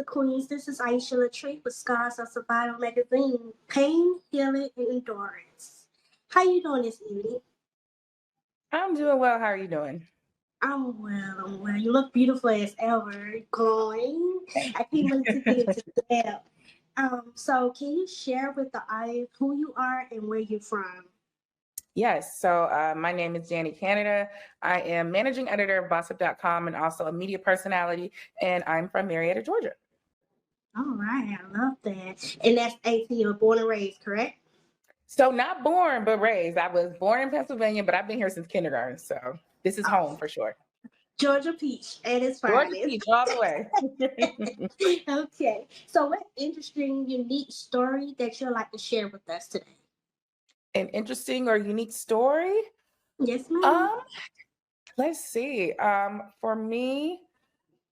and queens. This is Aisha Latrice with Scars of Survival magazine. Pain, healing, and endurance. How you doing this evening? I'm doing well. How are you doing? I'm well. I'm well. You look beautiful as ever. Glowing. I can't wait to get into that. So can you share with the audience who you are and where you're from? Yes. So my name is Dani Canada. I am managing editor of Gossip.com and also a media personality, and I'm from Marietta, Georgia. All right, I love that. And that's 18. You're born and raised, correct? So not born, but raised. I was born in Pennsylvania, but I've been here since kindergarten. So this is home for sure. Georgia Peach at its Georgia finest. Peach all the way. Okay. So what interesting, unique story that you'd like to share with us today? An interesting or unique story? Yes, ma'am. Let's see. For me,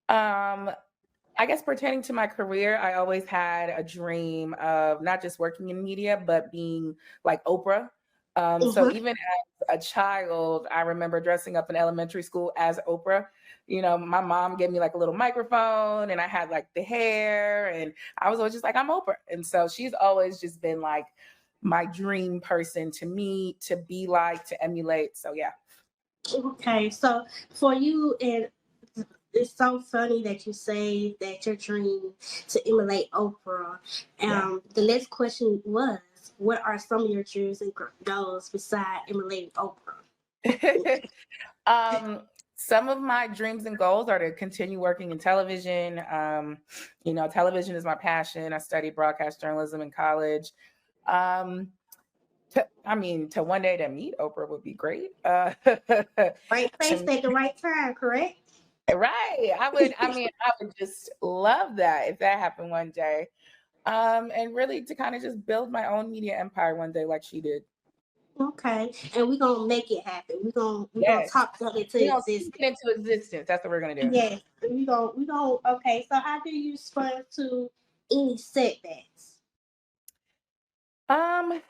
I guess pertaining to my career, I always had a dream of not just working in media, but being like Oprah. So even as a child, I remember dressing up in elementary school as Oprah. You know, my mom gave me like a little microphone and I had like the hair and I was always just like, I'm Oprah. And so she's always just been like my dream person to meet, to be like, to emulate. So yeah. Okay. So for you, and it's so funny that you say that your dream to emulate Oprah. The next question was, what are some of your dreams and goals besides emulating Oprah? Some of my dreams and goals are to continue working in television. You know, television is my passion. I studied broadcast journalism in college. To one day to meet Oprah would be great. Right place at the right time, correct? Right. I would just love that if that happened one day. And really to kind of just build my own media empire one day like she did. Okay, and we're gonna make it happen. We're gonna Yes. talk that into You know, existence. speak it into existence. That's what we're gonna do. Yes, we gonna. Okay, so how do you respond to any setbacks? Um,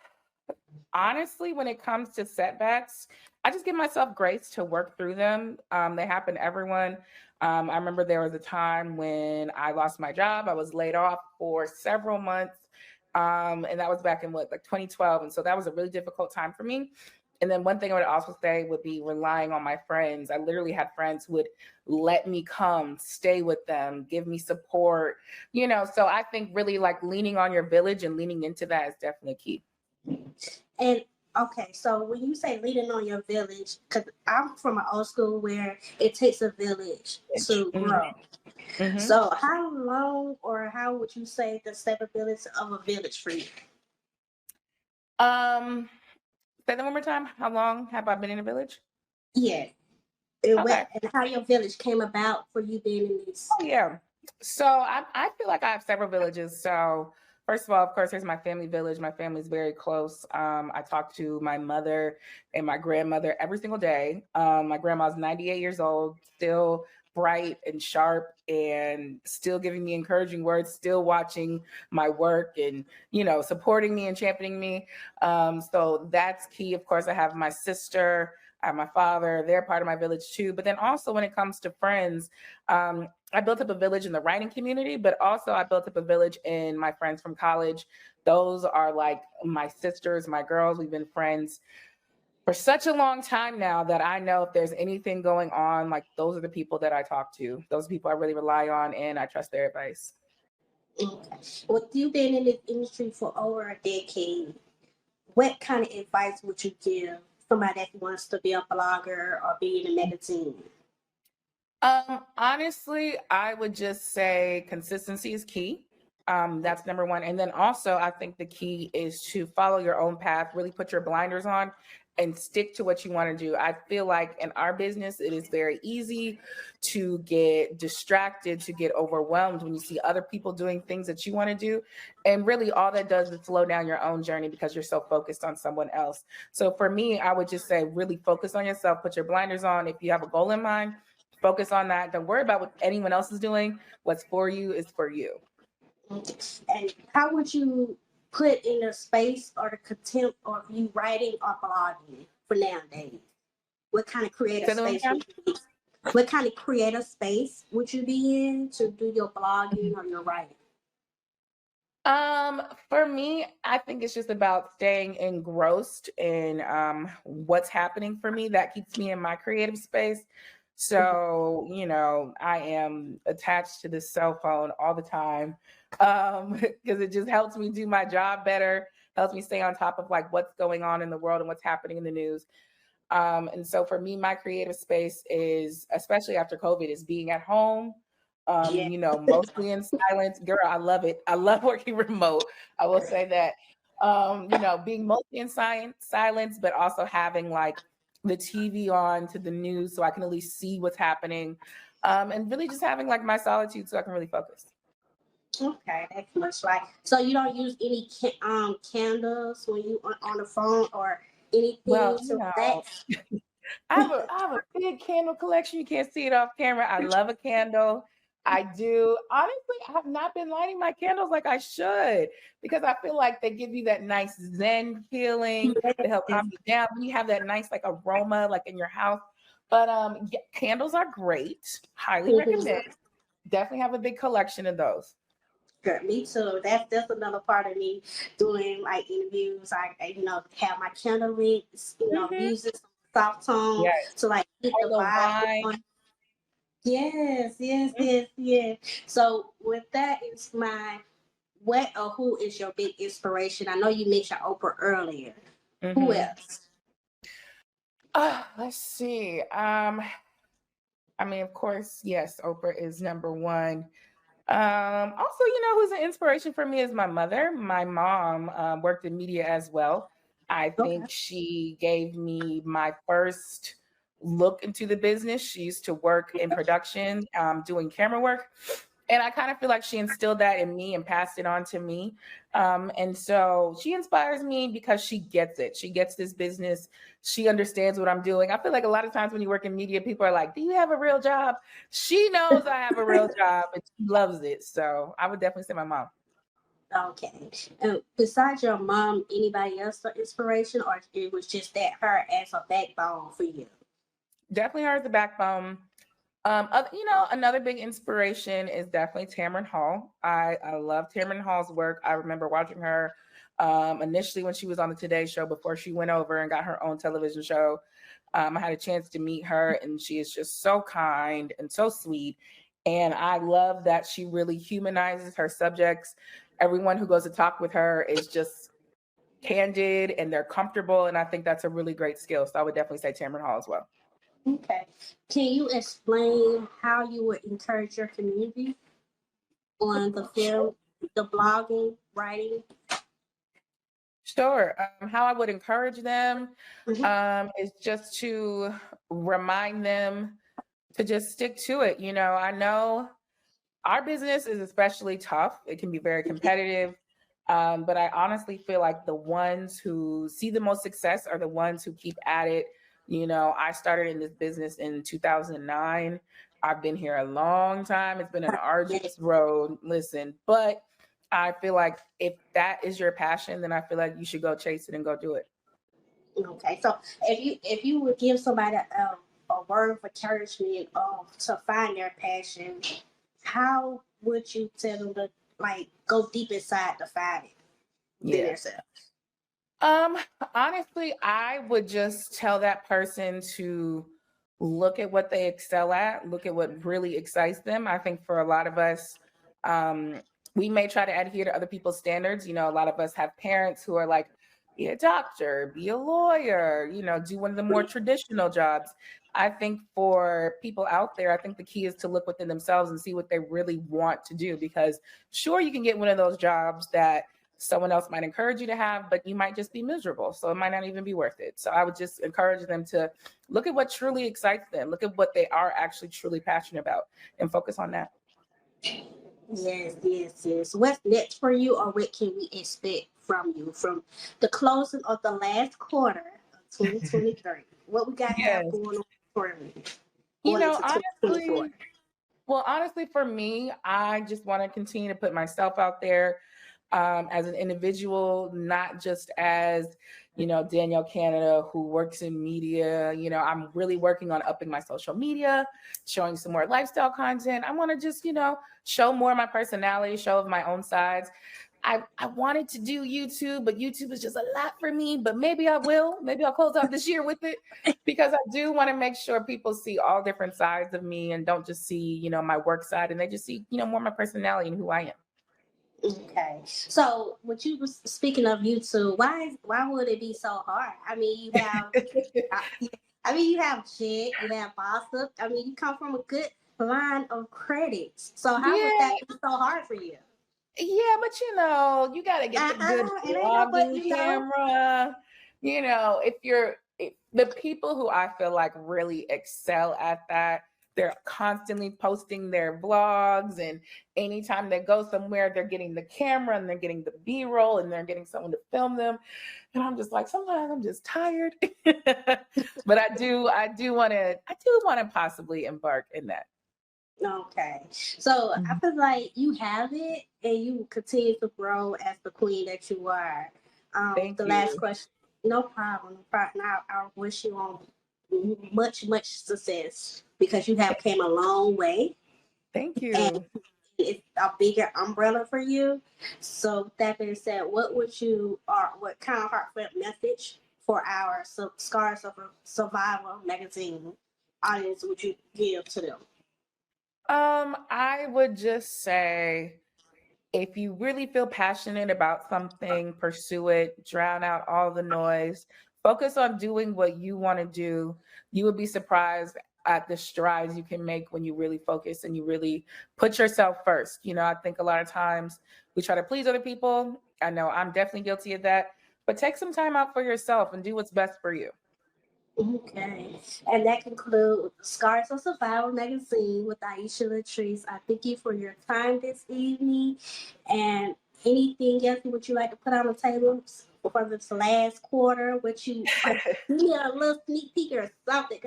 Honestly, when it comes to setbacks, I just give myself grace to work through them. They happen to everyone. I remember there was a time when I lost my job. I was laid off for several months. And that was back in like 2012. And so that was a really difficult time for me. And then one thing I would also say would be relying on my friends. I literally had friends who would let me come, stay with them, give me support, you know. So I think really like leaning on your village and leaning into that is definitely key. And okay, so when you say leading on your village, because I'm from an old school where it takes a village to grow. Mm-hmm. So how long or how would you say the stability of a village for you? Say that one more time. How long have I been in a village? Yeah. And Okay. and how your village came about for you being in this? Oh yeah. So I feel like I have several villages. So first of all, of course, there's my family village. My family's very close. I talk to my mother and my grandmother every single day. My grandma's 98 years old, still bright and sharp and still giving me encouraging words, still watching my work and, you know, supporting me and championing me. So that's key. Of course, I have my sister, I have my father, they're part of my village too. But then also when it comes to friends, I built up a village in the writing community, but also I built up a village in my friends from college. Those are like my sisters, my girls. We've been friends for such a long time now that I know if there's anything going on, like those are the people that I talk to. Those people I really rely on and I trust their advice. Okay. Well, you've been in this industry for over a decade. What kind of advice would you give somebody that wants to be a blogger or be in a magazine? Honestly, I would just say consistency is key. That's number one. And then also, I think the key is to follow your own path, really put your blinders on and stick to what you want to do. I feel like in our business, it is very easy to get distracted, to get overwhelmed when you see other people doing things that you want to do. And really, all that does is slow down your own journey because you're so focused on someone else. So for me, I would just say really focus on yourself, put your blinders on. If you have a goal in mind, focus on that. Don't worry about what anyone else is doing. What's for you is for you. And how would you put in a space or the contempt of you writing or blogging for nowadays? What kind of creative Say that one more space time. would you use? What kind of creative space would you be in to do your blogging or your writing? For me, I think it's just about staying engrossed in what's happening for me. That keeps me in my creative space. So, I am attached to this cell phone all the time because it just helps me do my job better, helps me stay on top of like what's going on in the world and what's happening in the news. And so for me, my creative space is, especially after COVID, is being at home, Yeah. mostly in silence. Girl, I love it. I love working remote. I will say that. Being mostly in silence, but also having like the TV on to the news so I can at least see what's happening. And really just having like my solitude so I can really focus. Okay, that's much like. So you don't use any candles when you on the phone or anything Well, to relax? I have a big candle collection. You can't see it off camera. I love a candle. I do. Honestly, I have not been lighting my candles like I should because I feel like they give you that nice Zen feeling. They help calm you down. You have that nice like aroma like in your house. But yeah, candles are great. Highly recommend. Definitely have a big collection of those. Good, me too. That's another part of me doing like interviews. Have my candle lit, Mhm. music, soft tone Yes. to like get Or the the vibe wine. going. Yes, yes, yes, yes. So with that is my what or who is your big inspiration? I know you mentioned Oprah earlier. Who Mhm. else? Let's see. I mean, of course, yes, Oprah is number one. Also, who's an inspiration for me is my mother. My mom worked in media as well. I Okay. think she gave me my first look into the business. She used to work in production, doing camera work. And I kind of feel like she instilled that in me and passed it on to me. And so she inspires me because she gets it. She gets this business. She understands what I'm doing. I feel like a lot of times when you work in media, people are like, "Do you have a real job?" She knows I have a real job and she loves it. So I would definitely say my mom. Okay. Besides your mom, anybody else for inspiration, or it was just that her as a backbone for you? Definitely her as the backbone. Another big inspiration is definitely Tamron Hall. I love Tamron Hall's work. I remember watching her initially when she was on the Today Show before she went over and got her own television show. I had a chance to meet her, and she is just so kind and so sweet. And I love that she really humanizes her subjects. Everyone who goes to talk with her is just candid and they're comfortable. And I think that's a really great skill. So I would definitely say Tamron Hall as well. Okay. Can you explain how you would encourage your community on the film, the blogging, writing? Sure. How I would encourage them Mhm. is just to remind them to just stick to it. I know our business is especially tough. It can be very competitive. But I honestly feel like the ones who see the most success are the ones who keep at it. I started in this business in 2009. I've been here a long time. It's been an arduous road. Listen, but I feel like if that is your passion, then I feel like you should go chase it and go do it. Okay. So if you would give somebody a word of encouragement to find their passion, how would you tell them to like go deep inside to find it within Yeah. themselves? Um, Honestly, I would just tell that person to look at what they excel at, look at what really excites them. I think for a lot of us, um, we may try to adhere to other people's standards. A lot of us have parents who are like, be a doctor, be a lawyer, do one of the more traditional jobs. I think for people out there, I think the key is to look within themselves and see what they really want to do. Because sure, you can get one of those jobs that someone else might encourage you to have, but you might just be miserable. So it might not even be worth it. So I would just encourage them to look at what truly excites them, look at what they are actually truly passionate about, and focus on that. Yes, yes, yes. What's next for you, or what can we expect from you from the closing of the last quarter of 2023? What we got to have Yes. going on for You going know, into 2024? honestly, honestly, for me, I just want to continue to put myself out there as an individual, not just as, Danielle Canada, who works in media. I'm really working on upping my social media, showing some more lifestyle content. I want to just, show more of my personality, show of my own sides. I wanted to do YouTube, but YouTube is just a lot for me. But maybe I will. Maybe I'll close out this year with it, because I do want to make sure people see all different sides of me and don't just see, my work side, and they just see, more my personality and who I am. Okay. So, what you was speaking of YouTube, why would it be so hard? I mean, you have, you have shit, you have gossip. I mean, you come from a good line of credits. So, how would Yeah, that be so hard for you? yeah, but you got to get the good It ain't no but vlogging camera. If the people who I feel like really excel at that, they're constantly posting their vlogs, and anytime they go somewhere, they're getting the camera and they're getting the B-roll and they're getting someone to film them. And I'm just like, sometimes I'm just tired. But I do want to possibly embark in that. Okay. So I feel like you have it and you continue to grow as the queen that you are. Thank The last you. question, no problem. No problem. I wish you on much, much success because you have came a long way Thank and you. it's a bigger umbrella for you. So with that being said, what kind of heartfelt message for our Scars of Survival magazine audience would you give to them? I would just say, if you really feel passionate about something, pursue it, drown out all the noise, focus on doing what you want to do. You would be surprised at the strides you can make when you really focus and you really put yourself first. I think a lot of times we try to please other people. I know I'm definitely guilty of that, but take some time out for yourself and do what's best for you. Okay. And that concludes Scars of Survival magazine with Aisha Latrice. I thank you for your time this evening. And anything else would you like to put on the table for this last quarter? What you need a little sneak peek or something?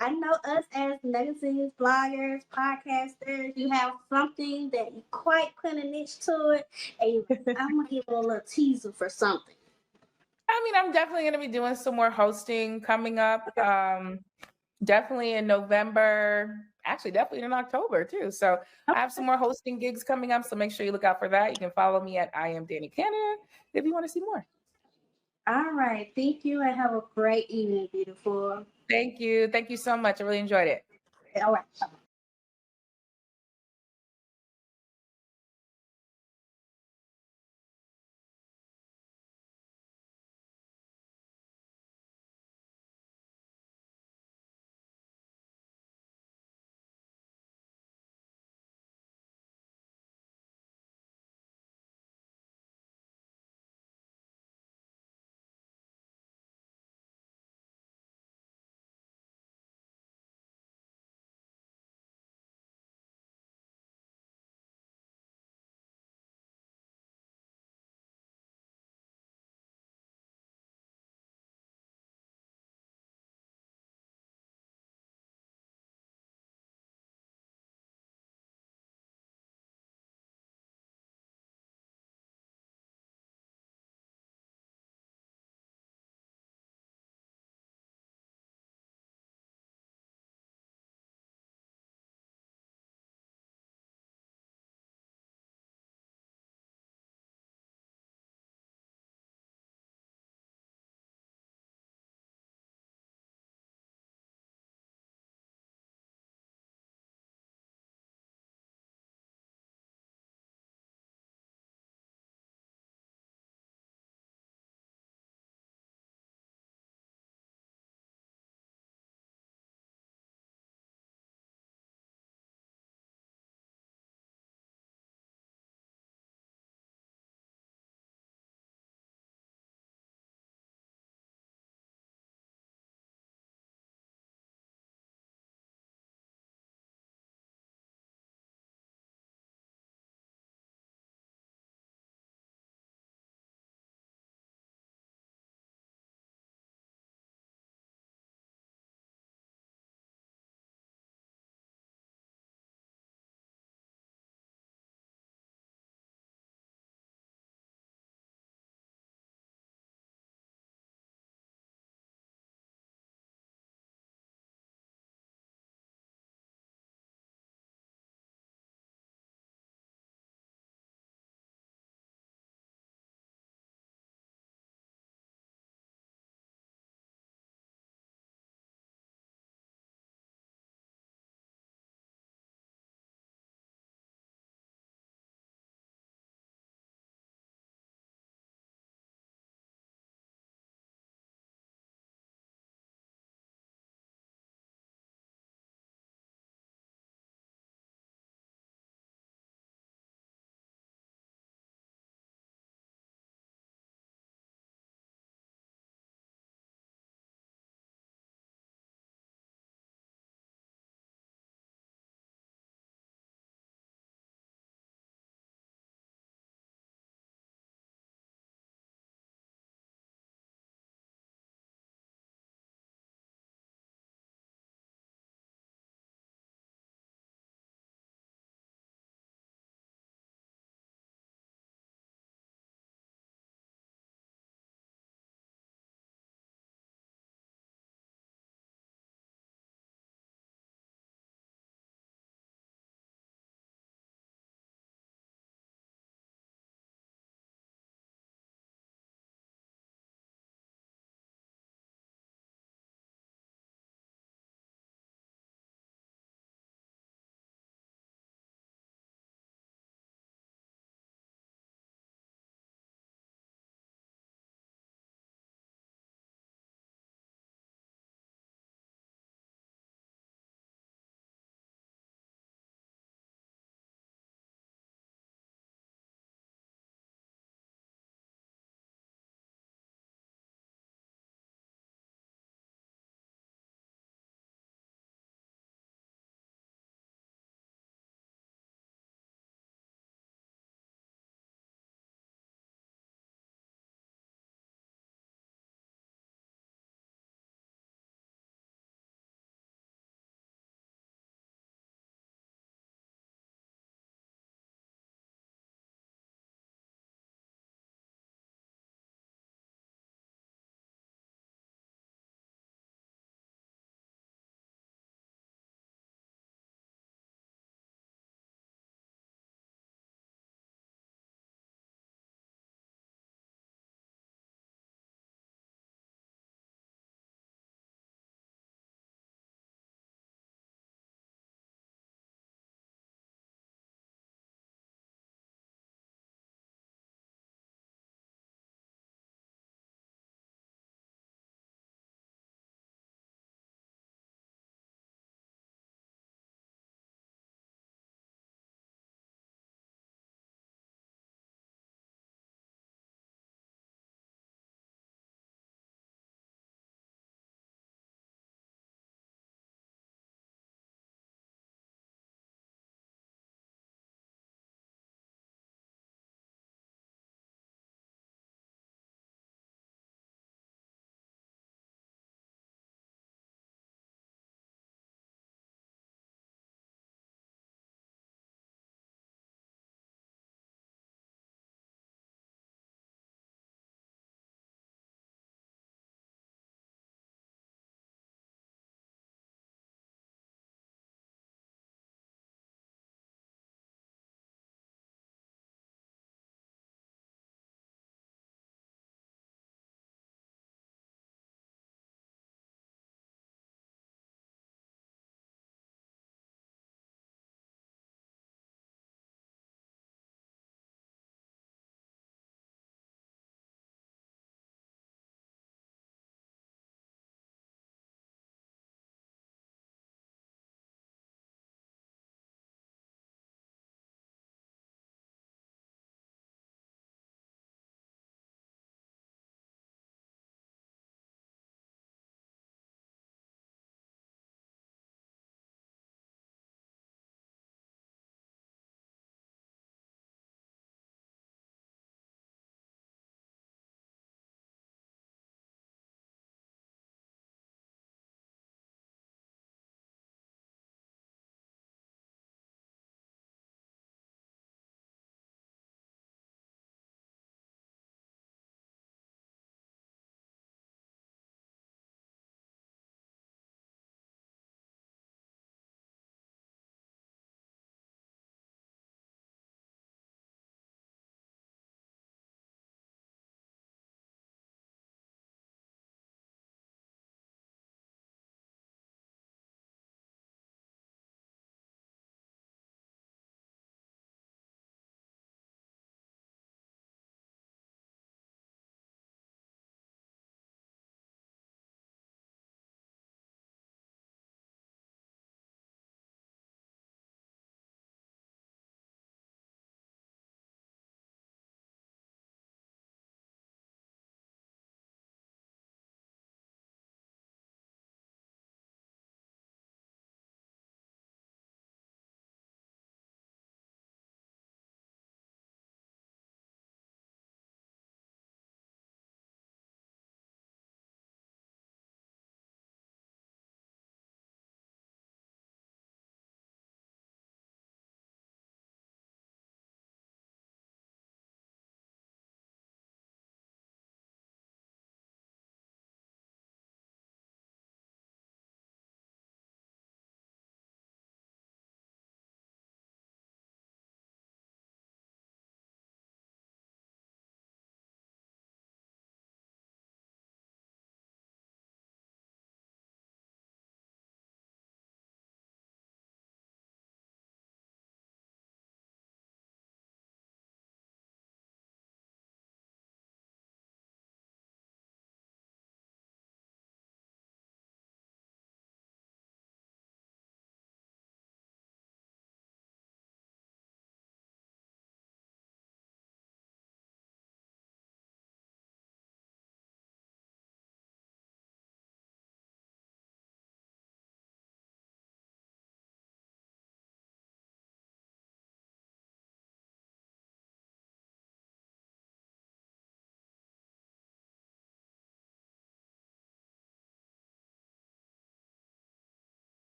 I know us as magazines, bloggers, podcasters, you have something that you quite put a niche to it. And I'm going to give a little teaser for something. I mean, I'm definitely going to be doing some more hosting coming up. Definitely in November, actually, definitely in October too. So I have some more hosting gigs coming up. So make sure you look out for that. You can follow me at I am Dani Canada if you want to see more. All right. Thank you and have a great evening, beautiful. Thank you. Thank you so much. I really enjoyed it. All right.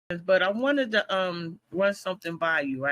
But I wanted to run something by you, right?